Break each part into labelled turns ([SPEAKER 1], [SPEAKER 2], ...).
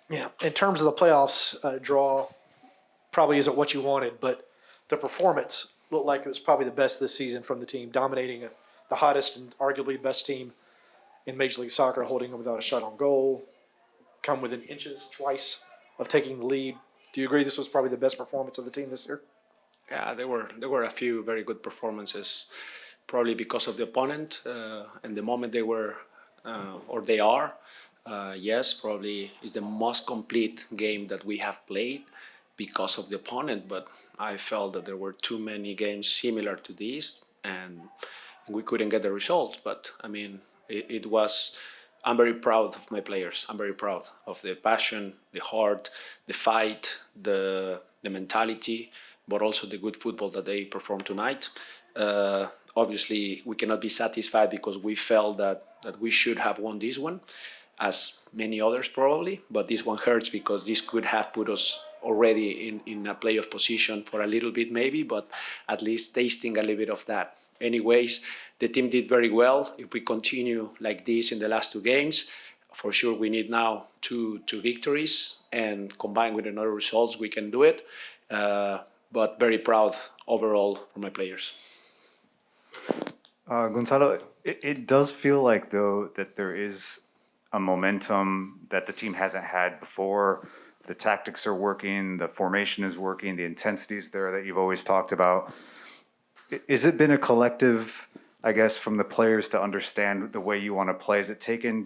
[SPEAKER 1] Yeah, in terms of the playoffs draw, probably isn't what you wanted, but the performance looked like it was probably the best this season from the team, dominating the hottest and arguably best team in Major League Soccer, holding them without a shot on goal, come within inches twice of taking the lead. Do you agree this was probably the best performance of the team this year?
[SPEAKER 2] Yeah, there were a few very good performances, probably because of the opponent and the moment they were or they are. Yes, probably is the most complete game that we have played because of the opponent. But I felt that there were too many games similar to this, and we couldn't get the result. But I mean, it was. I'm very proud of my players. I'm very proud of the passion, the heart, the fight, the mentality, but also the good football that they performed tonight. Obviously, we cannot be satisfied because we felt that we should have won this one, as many others probably. But this one hurts because this could have put us already in a playoff position for a little bit maybe, but at least tasting a little bit of that. Anyways, the team did very well. If we continue like this in the last two games, for sure we need now two victories, and combined with another results, we can do it. But very proud overall for my players.
[SPEAKER 3] Gonzalo, it does feel like, though, that there is a momentum that the team hasn't had before. The tactics are working, the formation is working, the intensity is there that you've always talked about. Is it been a collective, I guess, from the players to understand the way you want to play? Do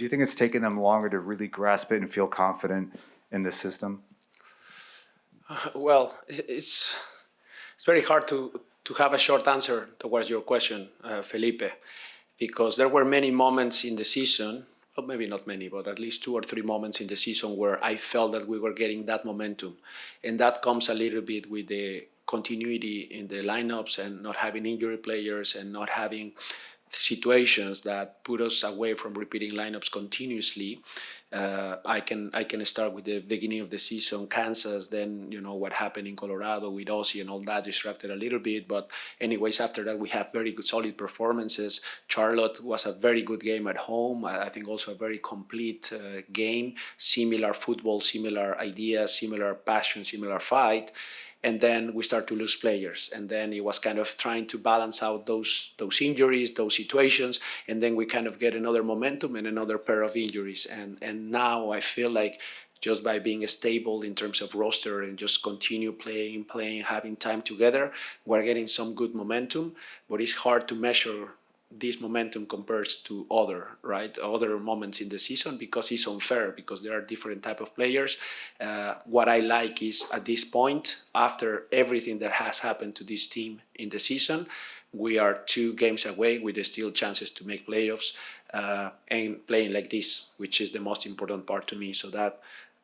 [SPEAKER 3] you think it's taken them longer to really grasp it and feel confident in the system?
[SPEAKER 2] Well, it's very hard to have a short answer towards your question, Felipe, because there were many moments in the season, or maybe not many, but at least 2 or 3 moments in the season where I felt that we were getting that momentum. And that comes a little bit with the continuity in the lineups and not having injury players and not having situations that put us away from repeating lineups continuously. I can start with the beginning of the season, Kansas, then what happened in Colorado with Aussie and all that distracted a little bit. But anyways, after that we have very good solid performances. Charlotte was a very good game at home. I think also a very complete game, similar football, similar ideas, similar passion, similar fight. And then we start to lose players, and then it was kind of trying to balance out those injuries, those situations, and then we kind of get another momentum and another pair of injuries, and now I feel like just by being stable in terms of roster and just continue playing, having time together, we're getting some good momentum. But it's hard to measure this momentum compares to other moments in the season, because it's unfair, because there are different type of players. What I like is, at this point, after everything that has happened to this team in the season, we are 2 games away with still chances to make playoffs, and playing like this, which is the most important part to me. So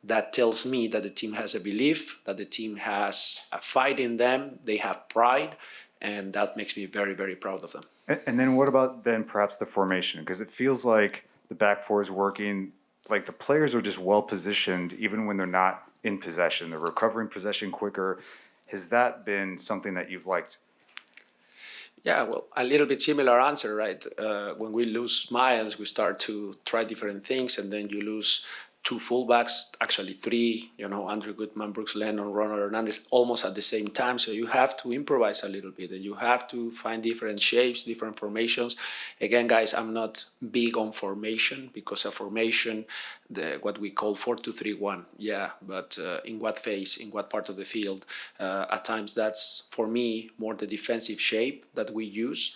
[SPEAKER 2] that tells me that the team has a belief, that the team has a fight in them, they have pride, and that makes me very, very proud of them.
[SPEAKER 3] And then what about then perhaps the formation? Because it feels like the back four is working, like the players are just well positioned even when they're not in possession. They're recovering possession quicker. Has that been something that you've liked?
[SPEAKER 2] Yeah, well, a little bit similar answer, right? When we lose Miles, we start to try different things, and then you lose 2 fullbacks, actually 3, Andrew Goodman, Brooks Lennon, Ronald Hernandez, almost at the same time. So you have to improvise a little bit, and you have to find different shapes, different formations. Again, guys, I'm not big on formation, because a formation, what we call 4-2-3-1, yeah, but in what phase, in what part of the field? At times that's, for me, more the defensive shape that we use.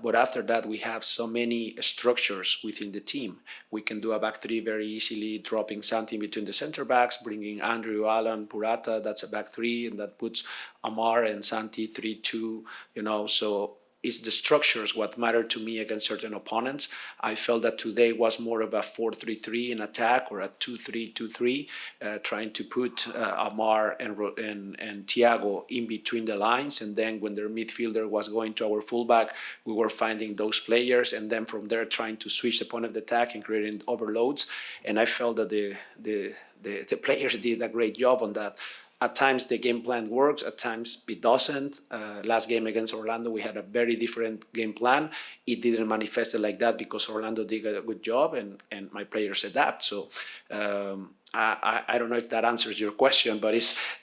[SPEAKER 2] But after that, we have so many structures within the team. We can do a back 3 very easily, dropping something between the center backs, bringing Andrew, Alan, Purata, that's a back 3, and that puts Amar and Santi 3-2, so it's the structures what matter to me against certain opponents. I felt that today was more of a 4-3-3 in attack, or a 2-3-2-3, trying to put Amar and Thiago in between the lines, and then when their midfielder was going to our fullback, we were finding those players, and then from there trying to switch the point of the attack and creating overloads. And I felt that the players did a great job on that. At times the game plan works, at times it doesn't. Last game against Orlando, we had a very different game plan. It didn't manifest like that because Orlando did a good job and my players adapt. So I don't know if that answers your question, but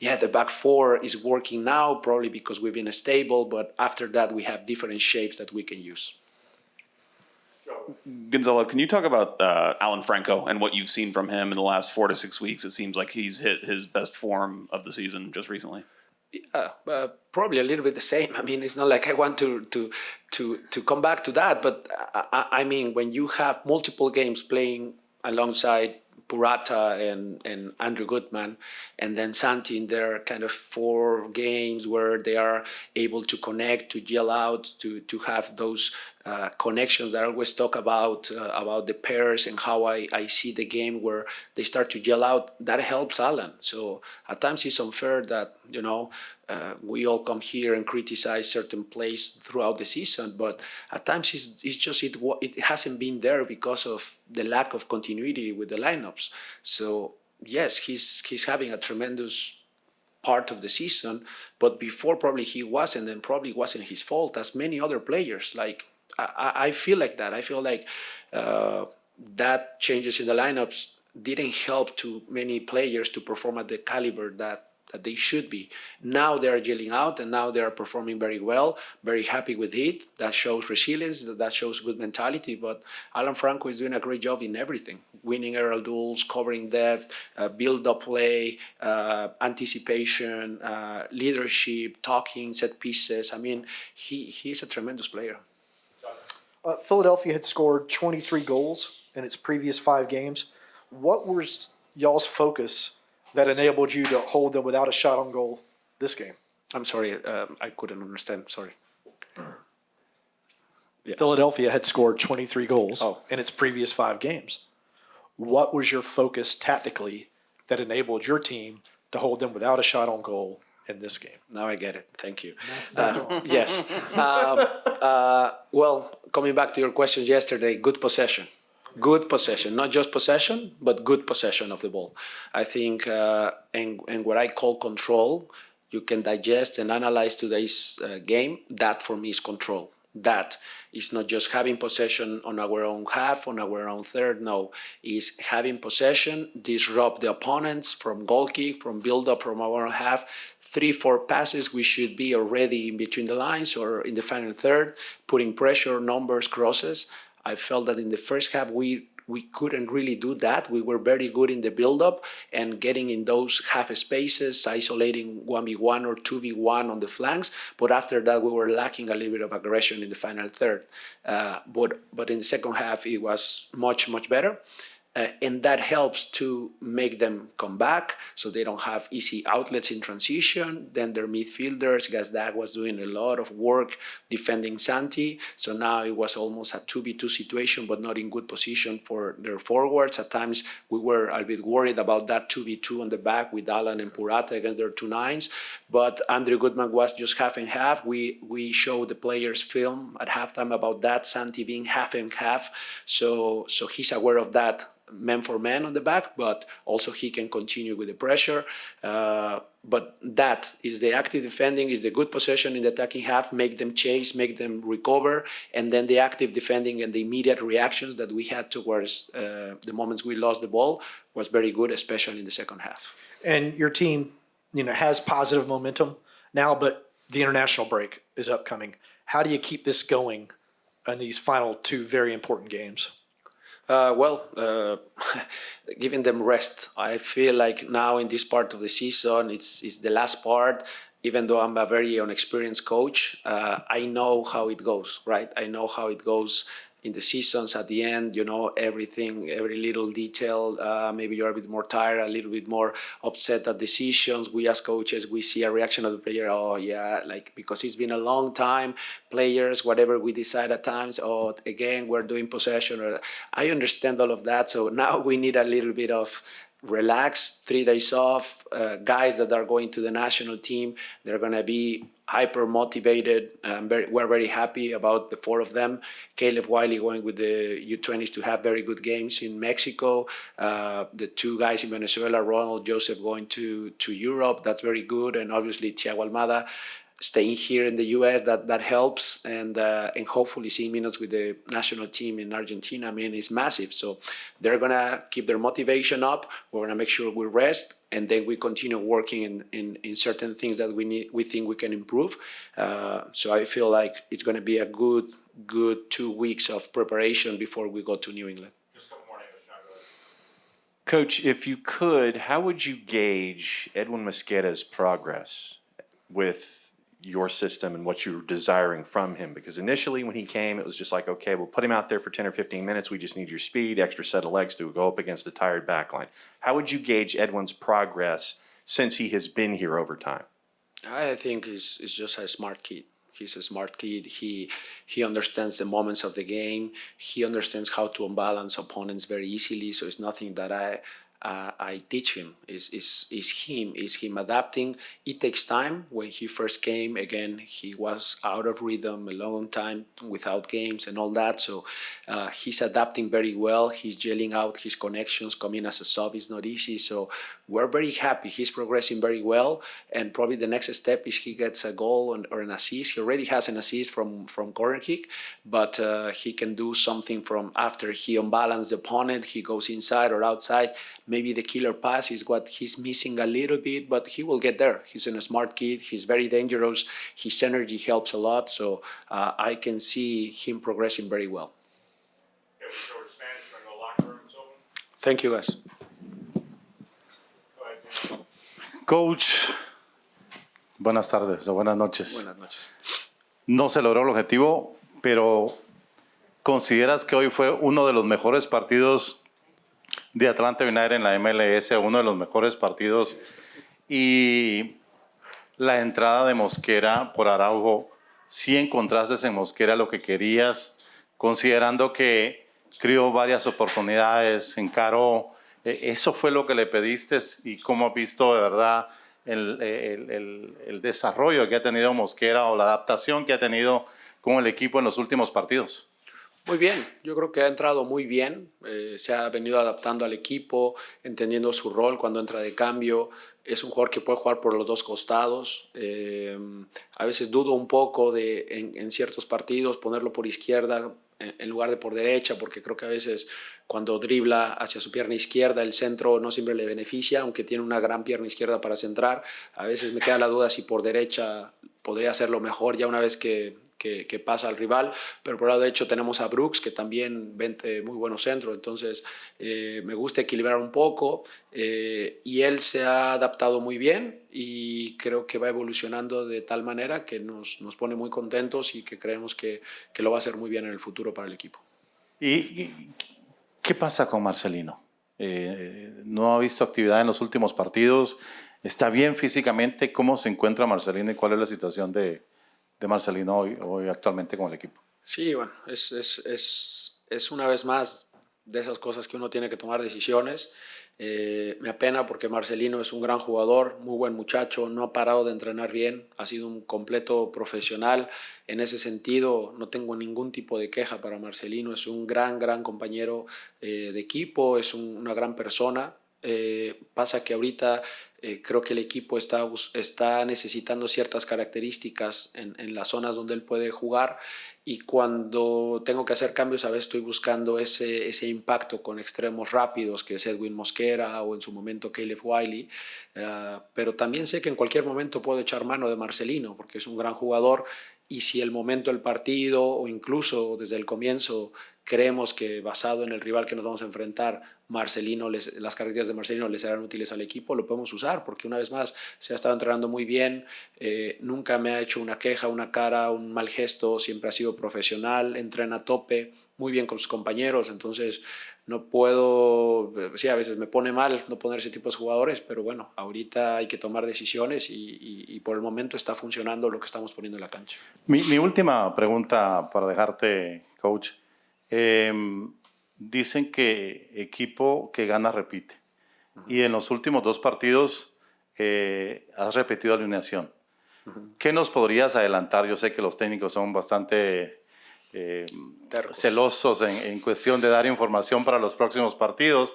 [SPEAKER 2] the back four is working now, probably because we've been stable, but after that we have different shapes that we can use.
[SPEAKER 4] Gonzalo, can you talk about Alan Franco and what you've seen from him in the last 4 to 6 weeks? It seems like he's hit his best form of the season just recently.
[SPEAKER 2] Probably a little bit the same. I mean, it's not like I want to come back to that, but I mean, when you have multiple games playing alongside Purata and Andrew Goodman, and then Santi in their kind of 4 games where they are able to connect, to yell out, to have those connections that I always talk about the pairs and how I see the game where they start to yell out, that helps Alan. So at times it's unfair that, we all come here and criticize certain plays throughout the season, but at times it hasn't been there because of the lack of continuity with the lineups. So yes, he's having a tremendous part of the season, but before probably he wasn't, and probably wasn't his fault, as many other players. Like I feel like that. I feel like that changes in the lineups didn't help to many players to perform at the caliber that they should be. Now they are yelling out, and now they are performing very well, very happy with it. That shows resilience, that shows good mentality. But Alan Franco is doing a great job in everything, winning aerial duels, covering depth, build-up play, anticipation, leadership, talking, set pieces. I mean, he's a tremendous player.
[SPEAKER 1] Philadelphia had scored 23 goals in its previous 5 games. What was y'all's focus that enabled you to hold them without a shot on goal this game?
[SPEAKER 2] I'm sorry, I couldn't understand. Sorry. Yeah.
[SPEAKER 1] Philadelphia had scored 23 goals
[SPEAKER 2] Oh.
[SPEAKER 1] in its previous 5 games. What was your focus tactically that enabled your team to hold them without a shot on goal in this game?
[SPEAKER 2] Now I get it. Thank you. Yes. Well, coming back to your question yesterday, good possession. Good possession, not just possession, but good possession of the ball. I think, and what I call control, you can digest and analyze today's game. That for me is control. That is not just having possession on our own half, on our own third. No, is having possession, disrupt the opponents from goal kick, from build up from our own half. 3-4 passes, we should be already in between the lines or in the final third, putting pressure, numbers, crosses. I felt that in the first half we couldn't really do that. We were very good in the build-up and getting in those half spaces, isolating 1v1 or 2v1 on the flanks. But after that, we were lacking a little bit of aggression in the final third. But in the second half, it was much, much better. And that helps to make them come back so they don't have easy outlets in transition. Then their midfielders, Gazdag was doing a lot of work defending Santi. So now it was almost a 2v2 situation, but not in good position for their forwards. At times we were a bit worried about that 2v2 on the back with Alan and Purata against their 2 9s. But Andrew Goodman was just half and half. We showed the players film at halftime about that, Santi being half and half. So he's aware of that. Man for man on the back, but also he can continue with the pressure. But that is the active defending, is the good possession in the attacking half, make them chase, make them recover, and then the active defending and the immediate reactions that we had towards the moments we lost the ball was very good, especially in the second half.
[SPEAKER 1] And your team, has positive momentum now, but the international break is upcoming. How do you keep this going in these final 2 very important games?
[SPEAKER 2] Giving them rest. I feel like now in this part of the season, it's the last part. Even though I'm a very inexperienced coach, I know how it goes, right? I know how it goes in the seasons at the end, everything, every little detail. Maybe you're a bit more tired, a little bit more upset at decisions. We as coaches, we see a reaction of the player. Oh yeah, because it's been a long time. Players, whatever we decide at times. Oh, again, we're doing possession. I understand all of that. So now we need a little bit of relaxed, 3 days off. Guys that are going to the national team, they're going to be hyper motivated. We're very happy about the 4 of them. Caleb Wiley going with the U20s to have very good games in Mexico. The 2 guys in Venezuela, Ronald Joseph going to Europe. That's very good. And obviously Thiago Almada staying here in the U.S. that helps, and hopefully seeing minutes with the national team in Argentina, I mean, is massive. So they're gonna keep their motivation up. We're gonna make sure we rest, and then we continue working in certain things that we think we can improve. So I feel like it's gonna be a good 2 weeks of preparation before we go to New England.
[SPEAKER 5] Coach, if you could, how would you gauge Edwin Mosquera's progress with your system and what you're desiring from him? Because initially when he came, it was just like, okay, we'll put him out there for 10 or 15 minutes. We just need your speed, extra set of legs to go up against a tired backline. How would you gauge Edwin's progress since he has been here over time?
[SPEAKER 2] I think he's just a smart kid. He's a smart kid. He understands the moments of the game. He understands how to unbalance opponents very easily. So it's nothing that I teach him. Is him adapting. It takes time. When he first came, again, he was out of rhythm a long time without games and all that. So he's adapting very well. He's gelling out his connections. Coming as a sub is not easy. So we're very happy. He's progressing very well. And probably the next step is he gets a goal or an assist. He already has an assist from corner kick, but he can do something from after he unbalanced the opponent. He goes inside or outside. Maybe the killer pass is what he's missing a little bit, but he will get there. He's a smart kid. He's very dangerous. His energy helps a lot. So I can see him progressing very well. Thank you, guys.
[SPEAKER 6] Coach, buenas tardes o buenas noches.
[SPEAKER 2] Buenas noches.
[SPEAKER 6] No se logró el objetivo, pero ¿consideras que hoy fue uno de los mejores partidos de Atlanta United en la MLS, uno de los mejores partidos? Y la entrada de Mosquera por Araujo, ¿sí encontraste en Mosquera lo que querías, considerando que creó varias oportunidades, encaró? ¿Eso fue lo que le pediste? ¿Y cómo has visto de verdad el desarrollo que ha tenido Mosquera o la adaptación que ha tenido con el equipo en los últimos partidos?
[SPEAKER 2] Muy bien, yo creo que ha entrado muy bien, se ha venido adaptando al equipo, entendiendo su rol cuando entra de cambio. Es un jugador que puede jugar por los 2 costados. A veces dudo un poco en ciertos partidos ponerlo por izquierda en lugar de por derecha, porque creo que a veces cuando dribla hacia su pierna izquierda el centro no siempre le beneficia, aunque tiene una gran pierna izquierda para centrar. A veces me queda la duda si por derecha podría hacerlo mejor ya una vez que pasa al rival, pero por el lado derecho tenemos a Brooks, que también vende muy buenos centros. Entonces me gusta equilibrar un poco, y él se ha adaptado muy bien y creo que va evolucionando de tal manera que nos pone muy contentos y que creemos que lo va a hacer muy bien en el futuro para el equipo.
[SPEAKER 6] ¿Y qué pasa con Marcelino? No ha visto actividad en los últimos partidos. ¿Está bien físicamente? ¿Cómo se encuentra Marcelino y cuál es la situación de Marcelino hoy actualmente con el equipo?
[SPEAKER 2] Sí, bueno, es una vez más de esas cosas que uno tiene que tomar decisiones. Me apena porque Marcelino es un gran jugador, muy buen muchacho, no ha parado de entrenar bien, ha sido un completo profesional. En ese sentido, no tengo ningún tipo de queja para Marcelino. Es un gran compañero de equipo, es una gran persona. Pasa que ahorita creo que el equipo está necesitando ciertas características en las zonas donde él puede jugar, y cuando tengo que hacer cambios a veces estoy buscando ese impacto con extremos rápidos, que es Edwin Mosquera o en su momento Caleb Wiley, pero también sé que en cualquier momento puedo echar mano de Marcelino porque es un gran jugador, y si el momento del partido o incluso desde el comienzo creemos que basado en el rival que nos vamos a enfrentar, las características de Marcelino les serán útiles al equipo, lo podemos usar, porque una vez más se ha estado entrenando muy bien, nunca me ha hecho una queja, una cara, un mal gesto, siempre ha sido profesional, entrena a tope, muy bien con sus compañeros. Entonces no puedo, sí, a veces me pone mal no poner ese tipo de jugadores, pero bueno, ahorita hay que tomar decisiones y por el momento está funcionando lo que estamos poniendo en la cancha.
[SPEAKER 6] Mi última pregunta para dejarte, coach. Dicen que equipo que gana repite. y en los últimos 2 partidos has repetido alineación. ¿Qué nos podrías adelantar? Yo sé que los técnicos son bastante
[SPEAKER 2] Tercos.
[SPEAKER 6] celosos en cuestión de dar información para los próximos partidos,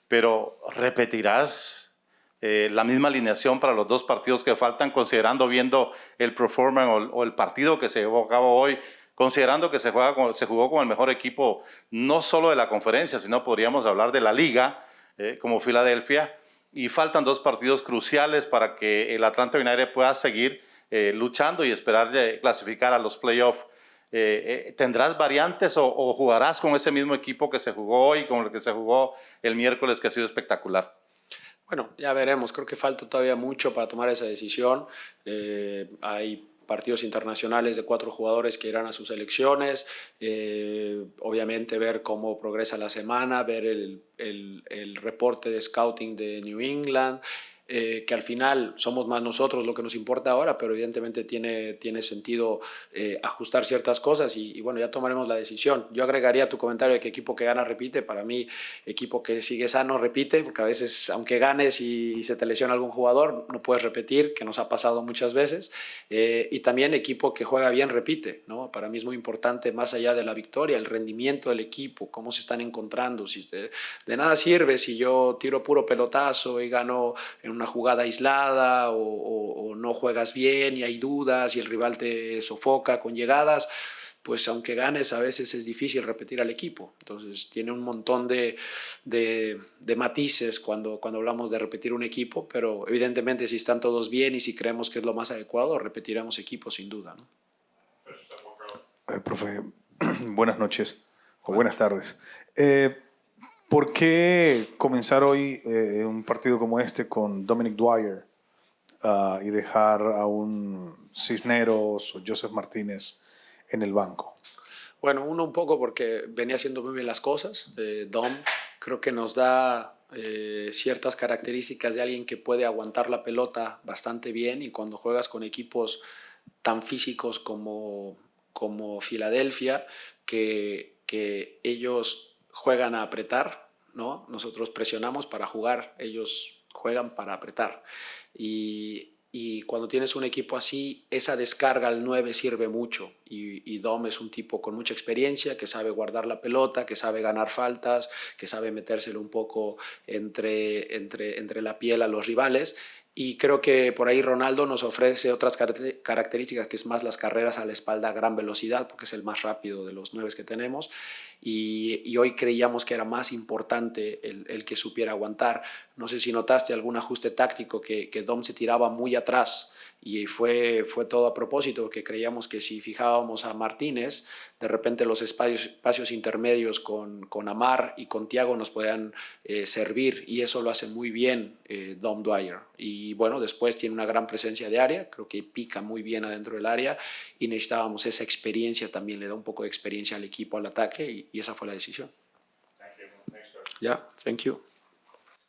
[SPEAKER 6] pero ¿repetirás la misma alineación para los 2 partidos que faltan, considerando, viendo el performance o el partido que se llevó a cabo hoy, considerando que se jugó con el mejor equipo, no solo de la conferencia, sino podríamos hablar de la liga, como Filadelfia, y faltan 2 partidos cruciales para que el Atlanta United pueda seguir luchando y esperar clasificar a los playoffs? ¿Tendrás variantes o jugarás con ese mismo equipo que se jugó hoy, con el que se jugó el miércoles, que ha sido espectacular?
[SPEAKER 2] Bueno, ya veremos. Creo que falta todavía mucho para tomar esa decisión. Hay partidos internacionales de 4 jugadores que irán a sus selecciones. Obviamente ver cómo progresa la semana, ver el reporte de scouting de New England. Que al final somos más nosotros lo que nos importa ahora, pero evidentemente tiene sentido ajustar ciertas cosas y bueno, ya tomaremos la decisión. Yo agregaría a tu comentario de que equipo que gana repite. Para mí, equipo que sigue sano repite, porque a veces, aunque ganes y se te lesiona algún jugador, no puedes repetir, que nos ha pasado muchas veces. Y también equipo que juega bien repite, ¿no? Para mí es muy importante, más allá de la victoria, el rendimiento del equipo, cómo se están encontrando. De nada sirve si yo tiro puro pelotazo y gano en una jugada aislada o no juegas bien y hay dudas y el rival te sofoca con llegadas, pues aunque ganes a veces es difícil repetir al equipo. Entonces tiene un montón de matices cuando hablamos de repetir un equipo, pero evidentemente si están todos bien y si creemos que es lo más adecuado, repetiremos equipo sin duda, ¿no?
[SPEAKER 7] Profe, buenas noches o buenas tardes. ¿Por qué comenzar hoy un partido como este con Dominic Dwyer y dejar a un Cisneros o Joseph Martínez en el banco?
[SPEAKER 2] Bueno, uno un poco porque venía haciendo muy bien las cosas. Dom creo que nos da ciertas características de alguien que puede aguantar la pelota bastante bien, y cuando juegas con equipos tan físicos como Filadelfia, que ellos juegan a apretar, ¿no? Nosotros presionamos para jugar, ellos juegan para apretar. Y cuando tienes un equipo así, esa descarga al 9 sirve mucho. Y Dom es un tipo con mucha experiencia, que sabe guardar la pelota, que sabe ganar faltas, que sabe metérselo un poco entre la piel a los rivales. Y creo que por ahí Ronaldo nos ofrece otras características, que es más las carreras a la espalda a gran velocidad, porque es el más rápido de los 9 que tenemos. Y hoy creíamos que era más importante el que supiera aguantar. No sé si notaste algún ajuste táctico, que Dom se tiraba muy atrás, y fue todo a propósito, que creíamos que si fijábamos a Martínez, de repente los espacios intermedios con Amar y con Thiago nos podían servir, y eso lo hace muy bien Dom Dwyer. Y bueno, después tiene una gran presencia de área, creo que pica muy bien adentro del área, y necesitábamos esa experiencia también, le da un poco de experiencia al equipo al ataque, y esa fue la decisión.
[SPEAKER 5] Yeah, thank you.